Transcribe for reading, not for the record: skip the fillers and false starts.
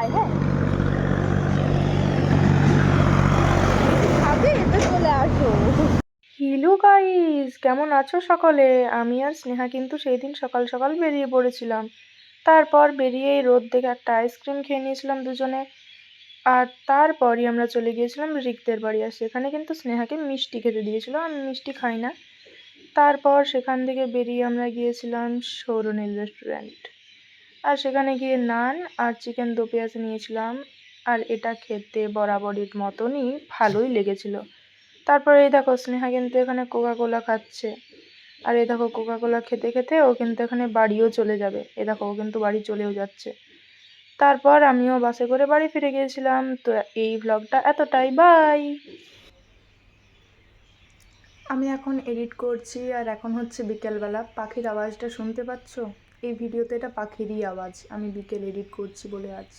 খায়। হ্যাঁ, খাবে তো চলে আসো। হ্যালো গাইস, কেমন আছো সকলে? আমি আর স্নেহা কিন্তু সেই দিন সকাল সকাল বেরিয়ে পড়েছিলাম। তারপর বেরিয়েই রোদ দেখে একটা আইসক্রিম খেয়ে নিয়েছিলাম দুজনে। আর তারপরই আমরা চলে গিয়েছিলাম রিক্তের বাড়ি। আর সেখানে কিন্তু স্নেহাকে মিষ্টি খেতে দিয়েছিল, আমি মিষ্টি খাই না। তারপর সেখান থেকে বেরিয়ে আমরা গিয়েছিলাম সৌরনীল রেস্টুরেন্ট। আর সেখানে গিয়ে নান আর চিকেন দো পেঁয়াজা নিয়েছিলাম। আর এটা খেতে বরাবরের মতনই ভালোই লেগেছিল। তারপরে এই দেখো স্নেহা কিন্তু এখানে কোকা কোলা খাচ্ছে। আর এই দেখো কোকা কোলা খেতে খেতে ও কিন্তু এখানে বাড়িও চলে যাবে। এ দেখো ও কিন্তু বাড়ি চলেও যাচ্ছে। তারপর আমিও বাসে করে বাড়ি ফিরে গিয়েছিলাম। তো এই ভ্লগটা এতটাই, বাই। আমি এখন এডিট করছি আর এখন হচ্ছে বিকেলবেলা। পাখির আওয়াজটা শুনতে পাচ্ছ? এই ভিডিওতে এটা পাখিরই আওয়াজ, আমি বিকেল এডিট করছি বলে আজ।